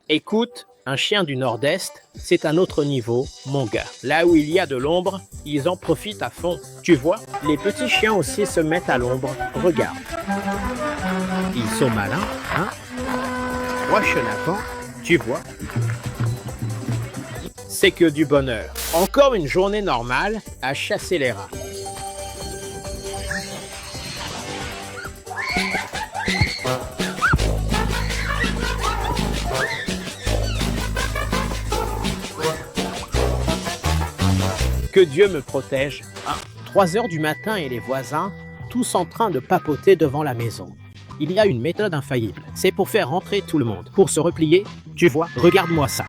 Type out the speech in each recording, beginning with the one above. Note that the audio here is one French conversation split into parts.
Écoute, un chien du nord-est, c'est un autre niveau, mon gars. Là où il y a de l'ombre, ils en profitent à fond. Tu vois, les petits chiens aussi se mettent à l'ombre. Regarde. Ils sont malins, hein? Moi, Chenapan, tu vois, c'est que du bonheur. Encore une journée normale à chasser les rats. Que Dieu me protège. 3 heures du matin et les voisins, tous en train de papoter devant la maison. Il y a une méthode infaillible. C'est pour faire rentrer tout le monde. Pour se replier, tu vois, regarde-moi ça.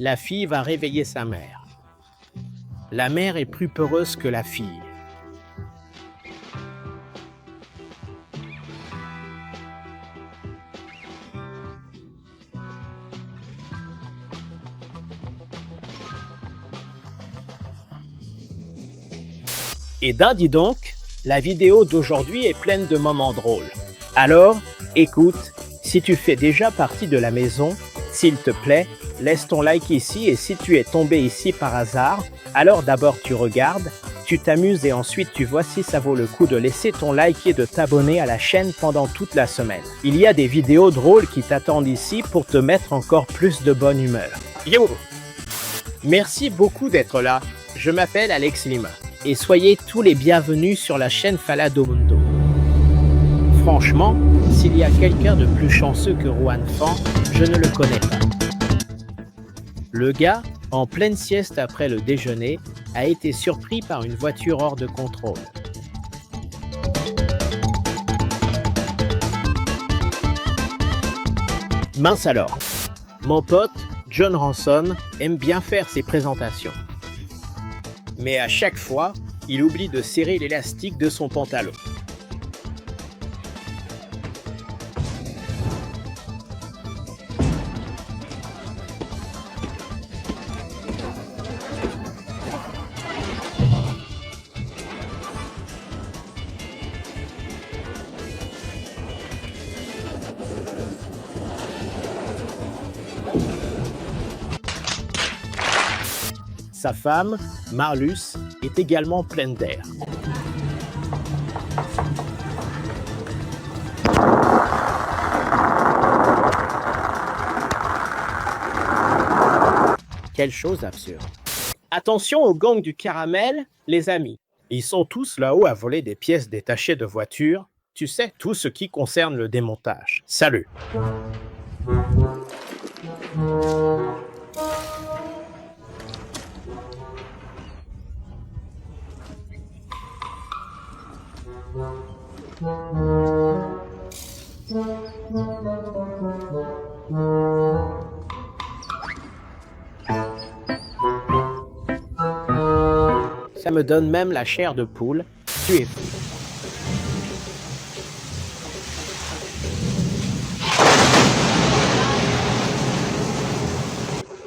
La fille va réveiller sa mère. La mère est plus peureuse que la fille. Et dis donc, la vidéo d'aujourd'hui est pleine de moments drôles. Alors, écoute, si tu fais déjà partie de la maison, s'il te plaît, laisse ton like ici et si tu es tombé ici par hasard, alors d'abord tu regardes, tu t'amuses et ensuite tu vois si ça vaut le coup de laisser ton like et de t'abonner à la chaîne pendant toute la semaine. Il y a des vidéos drôles qui t'attendent ici pour te mettre encore plus de bonne humeur. Yo! Merci beaucoup d'être là. Je m'appelle Alex Lima et soyez tous les bienvenus sur la chaîne Falado Mundo. Franchement, s'il y a quelqu'un de plus chanceux que Juan Fan, je ne le connais pas. Le gars, en pleine sieste après le déjeuner, a été surpris par une voiture hors de contrôle. Mince alors, mon pote, John Ranson, aime bien faire ses présentations. Mais à chaque fois, il oublie de serrer l'élastique de son pantalon. Sa femme, Marlus, est également pleine d'air. Quelle chose absurde. Attention au gang du caramel, les amis. Ils sont tous là-haut à voler des pièces détachées de voitures. Tu sais, tout ce qui concerne le démontage. Salut. Ça me donne même la chair de poule. Tu es fou.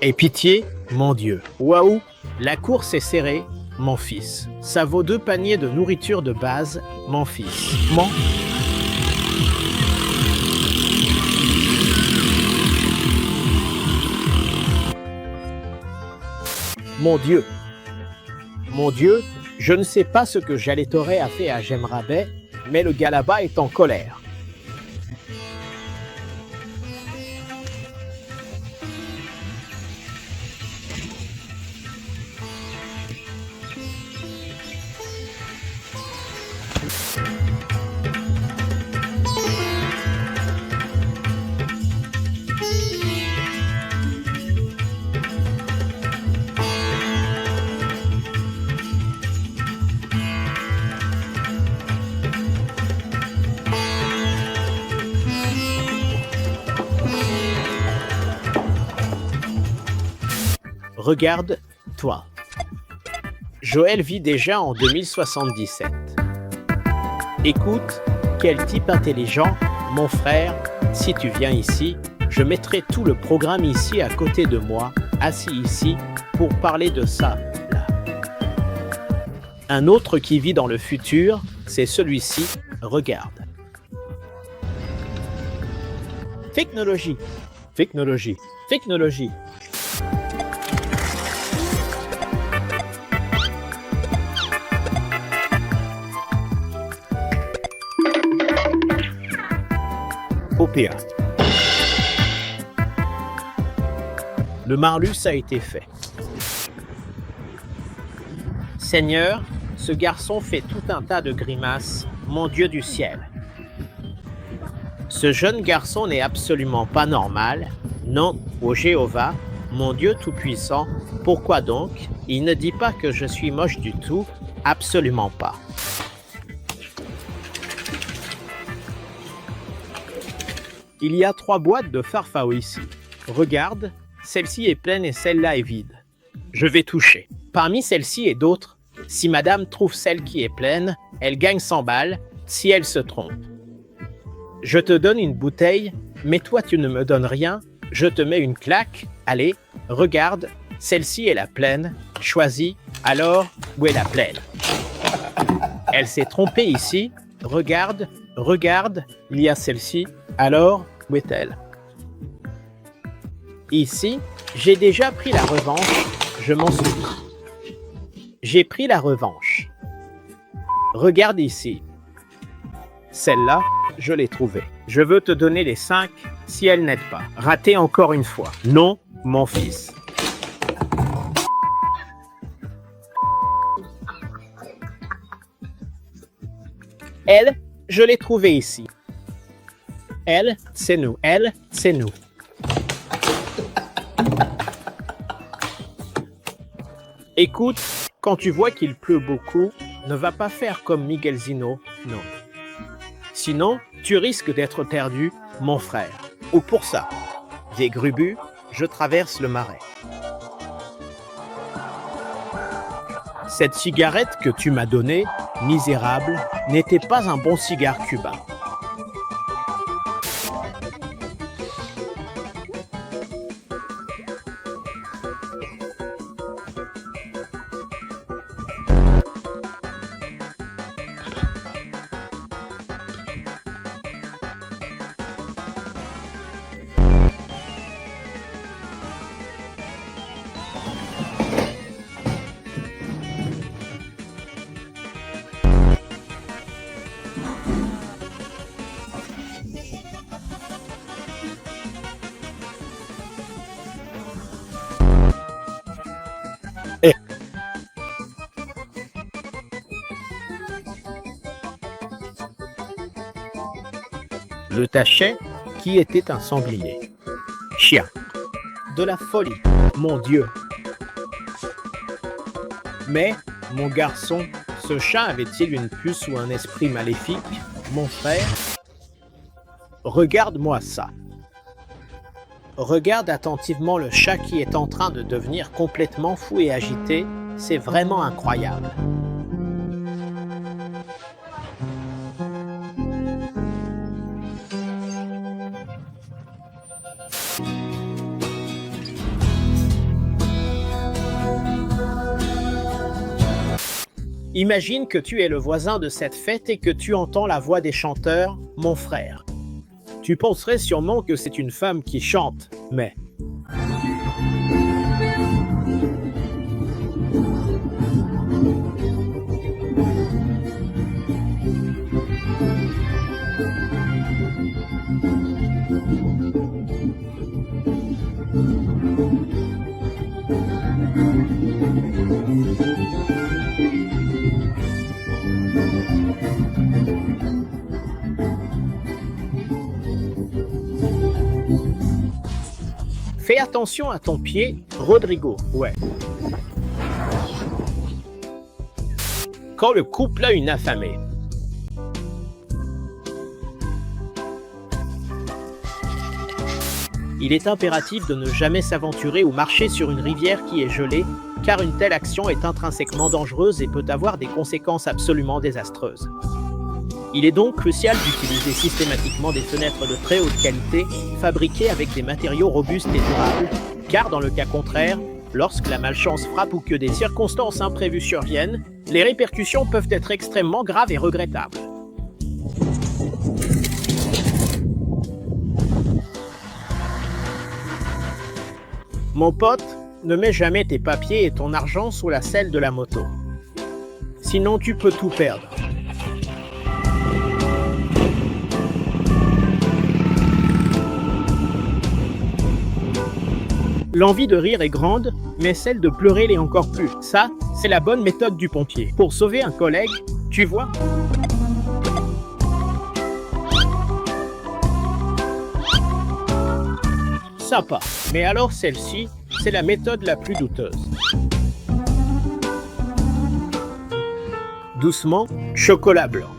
Et pitié, mon Dieu. Waouh, la course est serrée, mon fils. Ça vaut 2 paniers de nourriture de base, mon fils. Mon Dieu. Mon Dieu, je ne sais pas ce que Jalé-Toré a fait à Jemrabet, mais le gars là-bas est en colère. Regarde, toi. Joël vit déjà en 2077. Écoute, quel type intelligent, mon frère, si tu viens ici, je mettrai tout le programme ici à côté de moi, assis ici, pour parler de ça, là. Un autre qui vit dans le futur, c'est celui-ci, regarde. Technologie, technologie, technologie. OPA. Le Marlus a été fait. Seigneur, ce garçon fait tout un tas de grimaces, mon Dieu du ciel. Ce jeune garçon n'est absolument pas normal. Non, ô Jéhovah, mon Dieu tout-puissant, pourquoi donc il ne dit pas que je suis moche du tout? Absolument pas. Il y a 3 boîtes de farfao ici. Regarde, celle-ci est pleine et celle-là est vide. Je vais toucher. Parmi celles-ci et d'autres, si madame trouve celle qui est pleine, elle gagne 100 balles si elle se trompe. Je te donne une bouteille, mais toi tu ne me donnes rien, je te mets une claque. Allez, regarde, celle-ci est la pleine. Choisis, alors, où est la pleine? Elle s'est trompée ici. Regarde, regarde, il y a celle-ci. Alors, où est-elle? Ici, j'ai déjà pris la revanche, je m'en souviens. J'ai pris la revanche. Regarde ici. Celle-là, je l'ai trouvée. Je veux te donner les 5 si elle n'aide pas. Raté encore une fois. Non, mon fils. Elle, je l'ai trouvée ici. Elle, c'est nous. Elle, c'est nous. Écoute, quand tu vois qu'il pleut beaucoup, ne va pas faire comme Miguel Zino, non. Sinon, tu risques d'être perdu, mon frère. Ou pour ça, des grubus, je traverse le marais. Cette cigarette que tu m'as donnée, misérable, n'était pas un bon cigare cubain. Le tachet, qui était un sanglier. Chien. De la folie, mon Dieu. Mais, mon garçon, ce chat avait-il une puce ou un esprit maléfique, mon frère? Regarde-moi ça. Regarde attentivement le chat qui est en train de devenir complètement fou et agité. C'est vraiment incroyable. Imagine que tu es le voisin de cette fête et que tu entends la voix des chanteurs, mon frère. Tu penserais sûrement que c'est une femme qui chante, mais... Fais attention à ton pied, Rodrigo, ouais. Quand le couple a une affamée. Il est impératif de ne jamais s'aventurer ou marcher sur une rivière qui est gelée, car une telle action est intrinsèquement dangereuse et peut avoir des conséquences absolument désastreuses. Il est donc crucial d'utiliser systématiquement des fenêtres de très haute qualité, fabriquées avec des matériaux robustes et durables, car dans le cas contraire, lorsque la malchance frappe ou que des circonstances imprévues surviennent, les répercussions peuvent être extrêmement graves et regrettables. Mon pote, ne mets jamais tes papiers et ton argent sous la selle de la moto. Sinon tu peux tout perdre. L'envie de rire est grande, mais celle de pleurer l'est encore plus. Ça, c'est la bonne méthode du pompier. Pour sauver un collègue, tu vois. Ça passe. Mais alors celle-ci, c'est la méthode la plus douteuse. Doucement, chocolat blanc.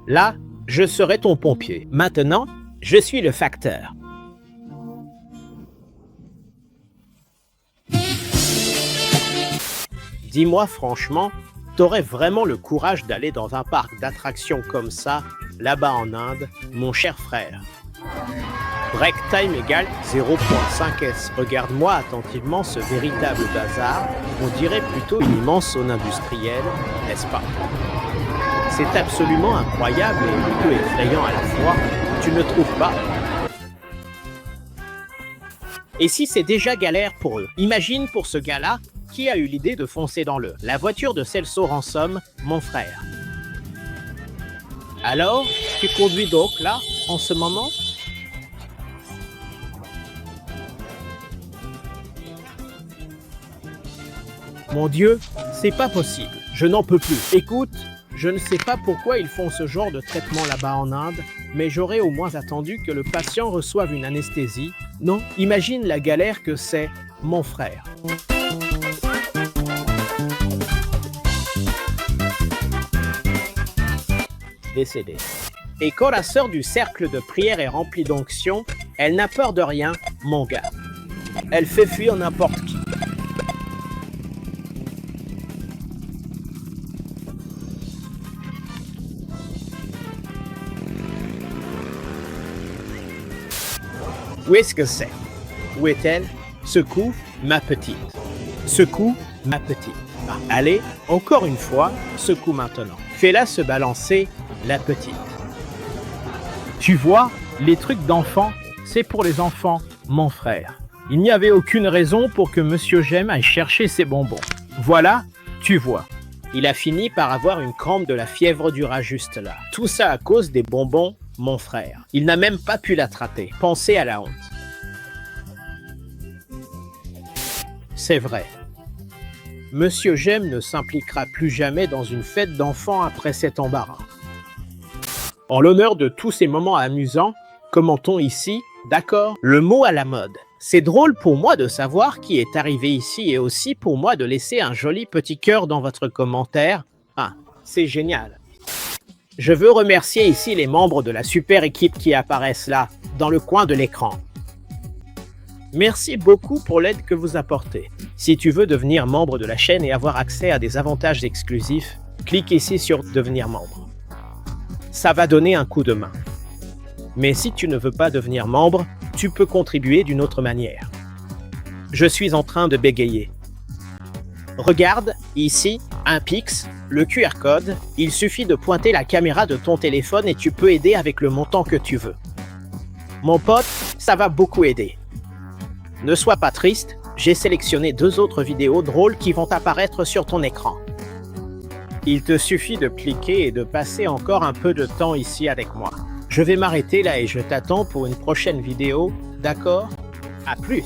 Là, je serai ton pompier. Maintenant, je suis le facteur. Dis-moi franchement, t'aurais vraiment le courage d'aller dans un parc d'attractions comme ça, là-bas en Inde, mon cher frère? Break time égale 0.5 S. Regarde-moi attentivement ce véritable bazar, on dirait plutôt une immense zone industrielle, n'est-ce pas? C'est absolument incroyable et un peu effrayant à la fois, tu ne trouves pas? Et si c'est déjà galère pour eux, imagine pour ce gars-là, qui a eu l'idée de foncer dans la voiture de Celso Ransom, mon frère. Alors, tu conduis donc là, en ce moment? Mon Dieu, c'est pas possible, je n'en peux plus. Écoute, je ne sais pas pourquoi ils font ce genre de traitement là-bas en Inde, mais j'aurais au moins attendu que le patient reçoive une anesthésie. Non, imagine la galère que c'est, mon frère. Décédé. Et quand la sœur du cercle de prière est remplie d'onction, elle n'a peur de rien, mon gars. Elle fait fuir n'importe qui. Où est-ce que c'est? Où est-elle? Secoue, ma petite. Secoue, ma petite. Ah, allez, encore une fois, secoue maintenant. Fais-la se balancer, la petite. Tu vois, les trucs d'enfants, c'est pour les enfants, mon frère. Il n'y avait aucune raison pour que Monsieur Jem aille chercher ses bonbons. Voilà, tu vois. Il a fini par avoir une crampe de la fièvre du rat juste là. Tout ça à cause des bonbons, mon frère. Il n'a même pas pu l'attraper. Pensez à la honte. C'est vrai. Monsieur Jem ne s'impliquera plus jamais dans une fête d'enfants après cet embarras. En l'honneur de tous ces moments amusants, commentons ici, d'accord, le mot à la mode. C'est drôle pour moi de savoir qui est arrivé ici et aussi pour moi de laisser un joli petit cœur dans votre commentaire. Ah, c'est génial. Je veux remercier ici les membres de la super équipe qui apparaissent là, dans le coin de l'écran. Merci beaucoup pour l'aide que vous apportez. Si tu veux devenir membre de la chaîne et avoir accès à des avantages exclusifs, clique ici sur « Devenir membre ». Ça va donner un coup de main. Mais si tu ne veux pas devenir membre, tu peux contribuer d'une autre manière. Je suis en train de bégayer. Regarde, ici, un Pix, le QR code, il suffit de pointer la caméra de ton téléphone et tu peux aider avec le montant que tu veux. Mon pote, ça va beaucoup aider. Ne sois pas triste, j'ai sélectionné 2 autres vidéos drôles qui vont apparaître sur ton écran. Il te suffit de cliquer et de passer encore un peu de temps ici avec moi. Je vais m'arrêter là et je t'attends pour une prochaine vidéo, d'accord? À plus!